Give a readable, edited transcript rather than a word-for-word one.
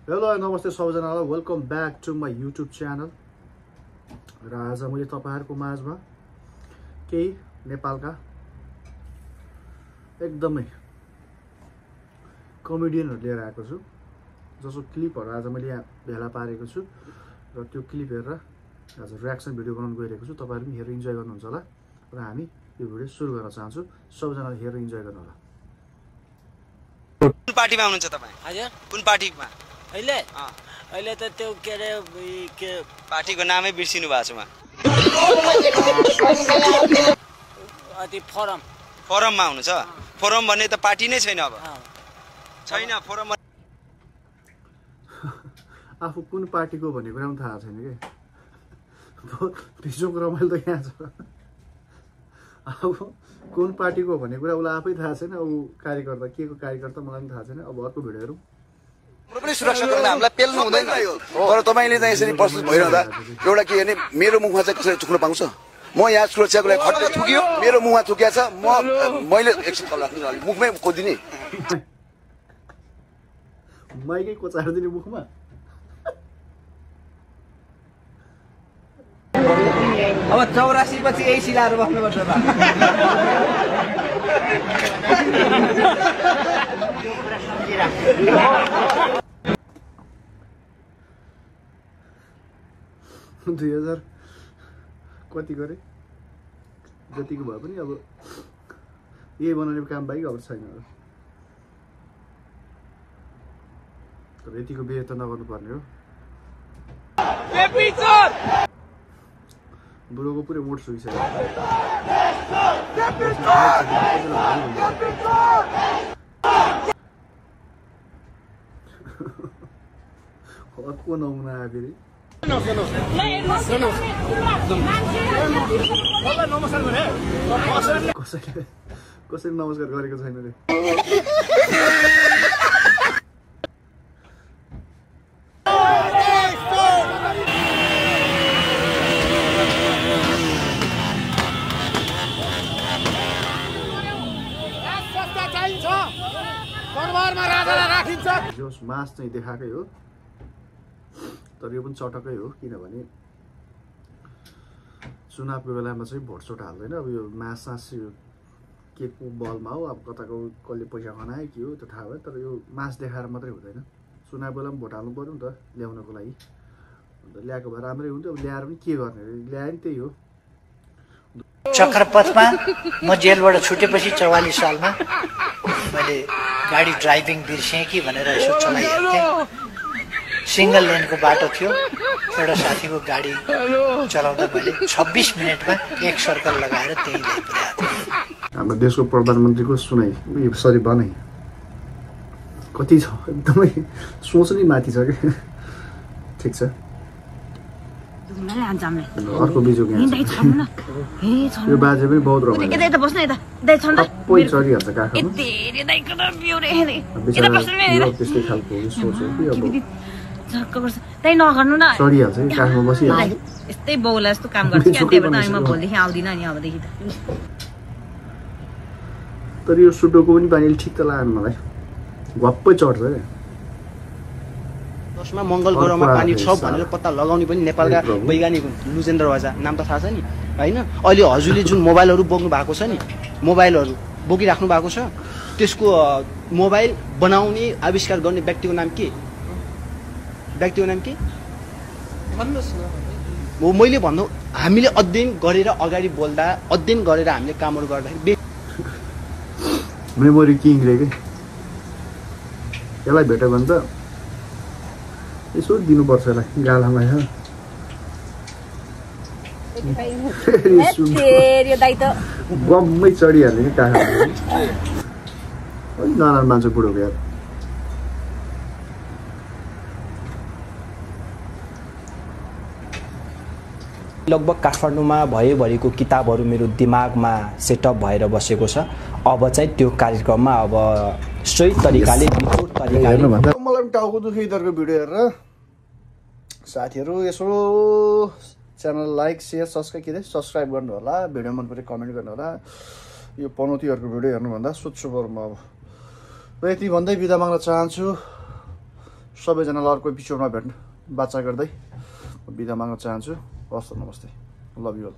Hello नमस्ते सबैजनालाई welcome back to my YouTube channel. र आज मैले तपाईहरुको माझमा केही नेपालका एकदमै कमेडियनहरु लिएर आएको छु, जसको क्लिपहरु आज मैले यहाँ भेला पारेको छु र त्यो क्लिप हेरेर आज रियाक्सन भिडियो बनाउन गइरहेको छु। तपाईहरु पनि हेरेर इन्जोय गर्नुहुन्छ होला र हामी यो भिडियो सुरु गर्न चाहन्छु। सबैजनाले हेरेर इन्जोय गर्नु होला। कुन पार्टीमा हुनुहुन्छ तपाई? हजुर कुन पार्टीमा? अहिले त त्यो के रे के पार्टीको नामै बिर्सिनु भएको छ म। अति फोरम फोरममा हुनुहुन्छ? फोरम भन्ने त पार्टी नै छैन अब। छैन फोरम। आफू कुन पार्टीको भन्ने कुरा पनि थाहा छैन के। भिजोक रमाइलो त यहाँ छ। अब कुन पार्टीको भन्ने कुरा उसलाई आफै थाहा छैन। ऊ कार्यकर्ता के को कार्यकर्ता मलाई पनि थाहा छैन। अब अर्को भिडियो हेरौँ। हाम्रो पनि सुरक्षा गर्न हामीलाई पेल्नु हुँदैन। तर तपाईले चाहिँ यसरी प्रस्तुत भइरहँदा एउटा के भने मेरो मुखमा चाहिँ कसरी थुक्न पाउँछ? म यहाँ सुरक्षाको लागि खट्टा थुकियो, मेरो मुखमा थुकिया छ, मैले एकछिन तल राख्नु अलि मुखमै खोदिने। माइकै कोचार दिने मुखमा। अब 84 पछि यही सिलाएर बस्नुपर्छ बा। दुई हजार कति गरे जतिको भए पनि अब यही बनाउने काम बाहेक अब छैन। तर यतिको बिहे त नगर्नु पर्ने हो। बुढोको पुरै मोड सुइसक्यो। अर्को नमुना आयो फेरि। कसैले नमस्कार गरेको छैन रे। जोस मास चाहिँ देखाएकै हो, तर यो पनि चटकै हो। किनभने चुनावको बेलामा चाहिँ भोटसोट हाल्दैन। अब यो मास सास यो के को बलमा हो, अब कताको कसले पैसा खनायो के हो त्यो थाहा भयो। तर यो मास देखाएर मात्रै हुँदैन। चुनाव बेलामा भोट हाल्नु पर्यो नि त ल्याउनको लागि। अन्त ल्याएको भए राम्रै हुन्थ्यो। अब ल्याएर पनि के गर्ने, ल्याए नि त्यही हो। चक्रपथमा म जेलबाट छुटेपछि 44 सालमा मैले गाडी ड्राइभिङ बिर्सेँ कि भनेर यसो चलाइहेर्थेँ। सिंगल लेनको बाटो थियो। एउटा साथीको गाडी चलाउँदा मैले 26 मिनटमा एक सर्कल लगाएर त्यही ल्याइपुर्याएको थिएँ। हाम्रो देशको प्रधानमन्त्रीको सुनाइ सरी भनाइ कति छ, एकदमै सोच नै माथि छ कि। ठिक छ। अर्को बिजोग यो बाजे पनि बहुत रमाइलो चढिहाल्छ काखमा। त्यस्तै खालको सोच हो कि अब चढिहाल्छ कि काखमा बसिहाल्छ। यस्तै बौला जस्तो काम गर्छ क्या। त्यही भएर म भोलिदेखि आउँदिनँ नि अबदेखि त। तर यो सुडोको पनि पानीले ठिक त लागेन मलाई। घप्पै चढ्छ क्या। जसमा मङ्गल ग्रहमा पानी छ भनेर पत्ता लगाउने पनि नेपालका वैज्ञानिक लुजेन्द्र ओझा नाम त थाहा छ नि हैन? अहिले हजुरले जुन मोबाइलहरू बोक्नु भएको छ नि, मोबाइलहरू बोकिराख्नु भएको छ, त्यसको मोबाइल बनाउने आविष्कार गर्ने व्यक्तिको नाम के? व्यक्तिको नाम के भन्नुहोस् न। हो मैले भन्नु, हामीले अध्ययन गरेर अगाडि बोल्दा, अध्ययन गरेर हामीले कामहरू गर्दाखेरि मेमोरी किङले के यसलाई भेट्यो भने त यसो दिनुपर्छ यसलाई गालामा। गम्मै चढिहाल्ने कि काखमा। नराम्रो मान्छे बुढोको यार। लगभग काठमाडौँमा भएभरिको किताबहरू मेरो दिमागमा सेटअप भएर बसेको छ। अब चाहिँ त्यो कार्यक्रममा अब सही तरिकाले निचोड तरिकाले मलाई पनि टाउको दुखे यिनीहरूको भिडियो हेरेर। साथीहरू यसो च्यानल लाइक शेयर सब्सक्राइब गर्नु होला। भिडियो मन परे कमेन्ट गर्नु होला। यो पनौतीहरूको भिडियो हेर्नुभन्दा सोध्छु बरु म अब। र यति भन्दै बिदा माग्न चाहन्छु। सबैजनालाई अर्को एपिसोडमा बाचा गर्दै बिदा माग्न चाहन्छु। हस्, नमस्ते, लभ यु अल।